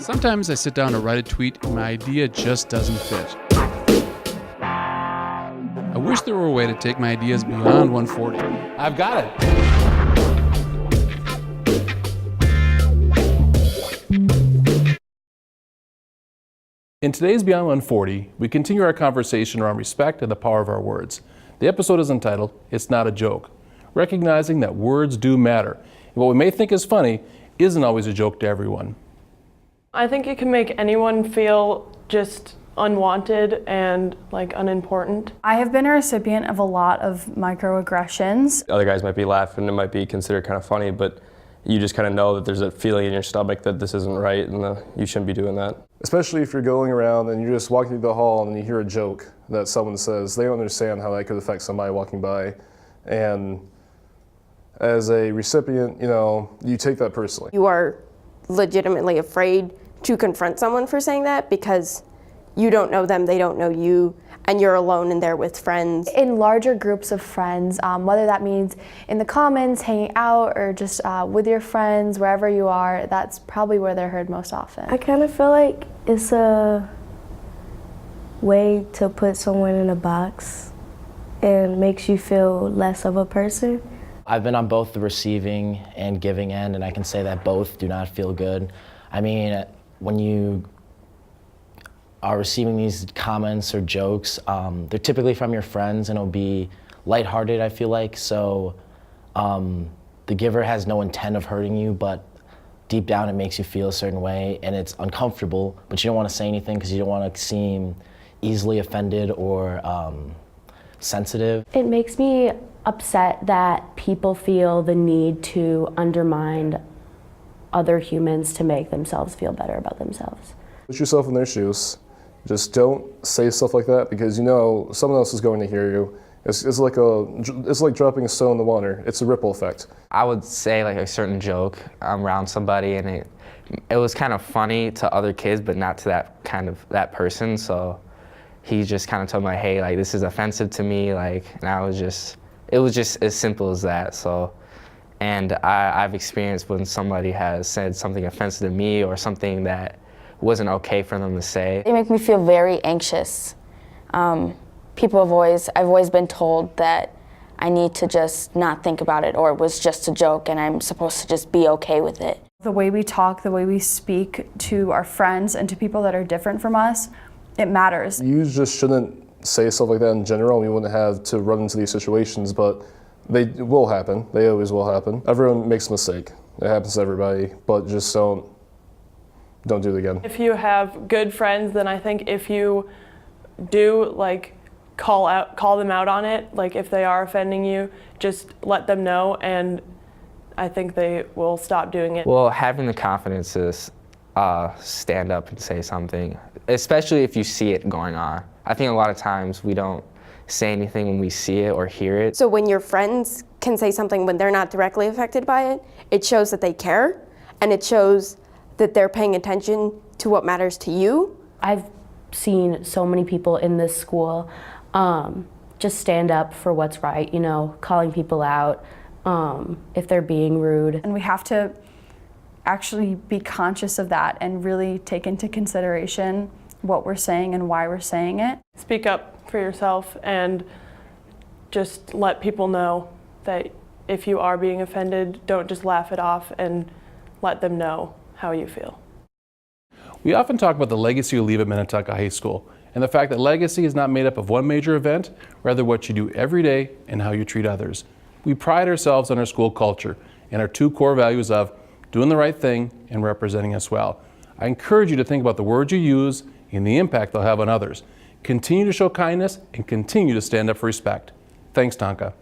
Sometimes I sit down to write a tweet and my idea just doesn't fit. I wish there were a way to take my ideas beyond 140. I've got it. In today's Beyond 140, we continue our conversation around respect and the power of our words. The episode is entitled, It's Not a Joke, recognizing that words do matter. And what we may think is funny isn't always a joke to everyone. I think it can make anyone feel just unwanted and unimportant. I have been a recipient of a lot of microaggressions. Other guys might be laughing, it might be considered kind of funny, but you just kind of know that there's a feeling in your stomach that this isn't right and you shouldn't be doing that. Especially if you're going around and you're just walking through the hall and you hear a joke that someone says, they don't understand how that could affect somebody walking by. And as a recipient, you take that personally. You are legitimately afraid to confront someone for saying that because you don't know them, they don't know you, and you're alone in there with friends. In larger groups of friends, whether that means in the commons, hanging out, or just with your friends, wherever you are, that's probably where they're heard most often. I kind of feel like it's a way to put someone in a box and makes you feel less of a person. I've been on both the receiving and giving end, and I can say that both do not feel good. I mean, when you are receiving these comments or jokes, they're typically from your friends and it'll be lighthearted, I feel like. So the giver has no intent of hurting you, but deep down it makes you feel a certain way and it's uncomfortable, but you don't want to say anything because you don't want to seem easily offended or sensitive. It makes me upset that people feel the need to undermine other humans to make themselves feel better about themselves. Put yourself in their shoes. Just don't say stuff like that because someone else is going to hear you. It's like dropping a stone in the water. It's a ripple effect. I would say a certain joke around somebody, and it was kind of funny to other kids, but not to that person. So he just kind of told me, hey, this is offensive to me, and it was just as simple as that. So, and I've experienced when somebody has said something offensive to me or something that wasn't okay for them to say. They make me feel very anxious. I've always been told that I need to just not think about it or it was just a joke and I'm supposed to just be okay with it. The way we talk, the way we speak to our friends and to people that are different from us, it matters. You just shouldn't say stuff like that in general. We wouldn't have to run into these situations, but they will happen. They always will happen. Everyone makes a mistake. It happens to everybody, but just don't do it again. If you have good friends, then I think if you do call them out on it, if they are offending you, just let them know, and I think they will stop doing it. Well, having the confidence to stand up and say something, especially if you see it going on. I think a lot of times we don't say anything when we see it or hear it. So when your friends can say something when they're not directly affected by it, it shows that they care, and it shows that they're paying attention to what matters to you. I've seen so many people in this school just stand up for what's right, calling people out if they're being rude. And we have to actually be conscious of that and really take into consideration what we're saying and why we're saying it. Speak up for yourself and just let people know that if you are being offended, don't just laugh it off and let them know how you feel. We often talk about the legacy you leave at Minnetonka High School and the fact that legacy is not made up of one major event, rather what you do every day and how you treat others. We pride ourselves on our school culture and our two core values of doing the right thing and representing us well. I encourage you to think about the words you use and the impact they'll have on others. Continue to show kindness and continue to stand up for respect. Thanks, Tonka.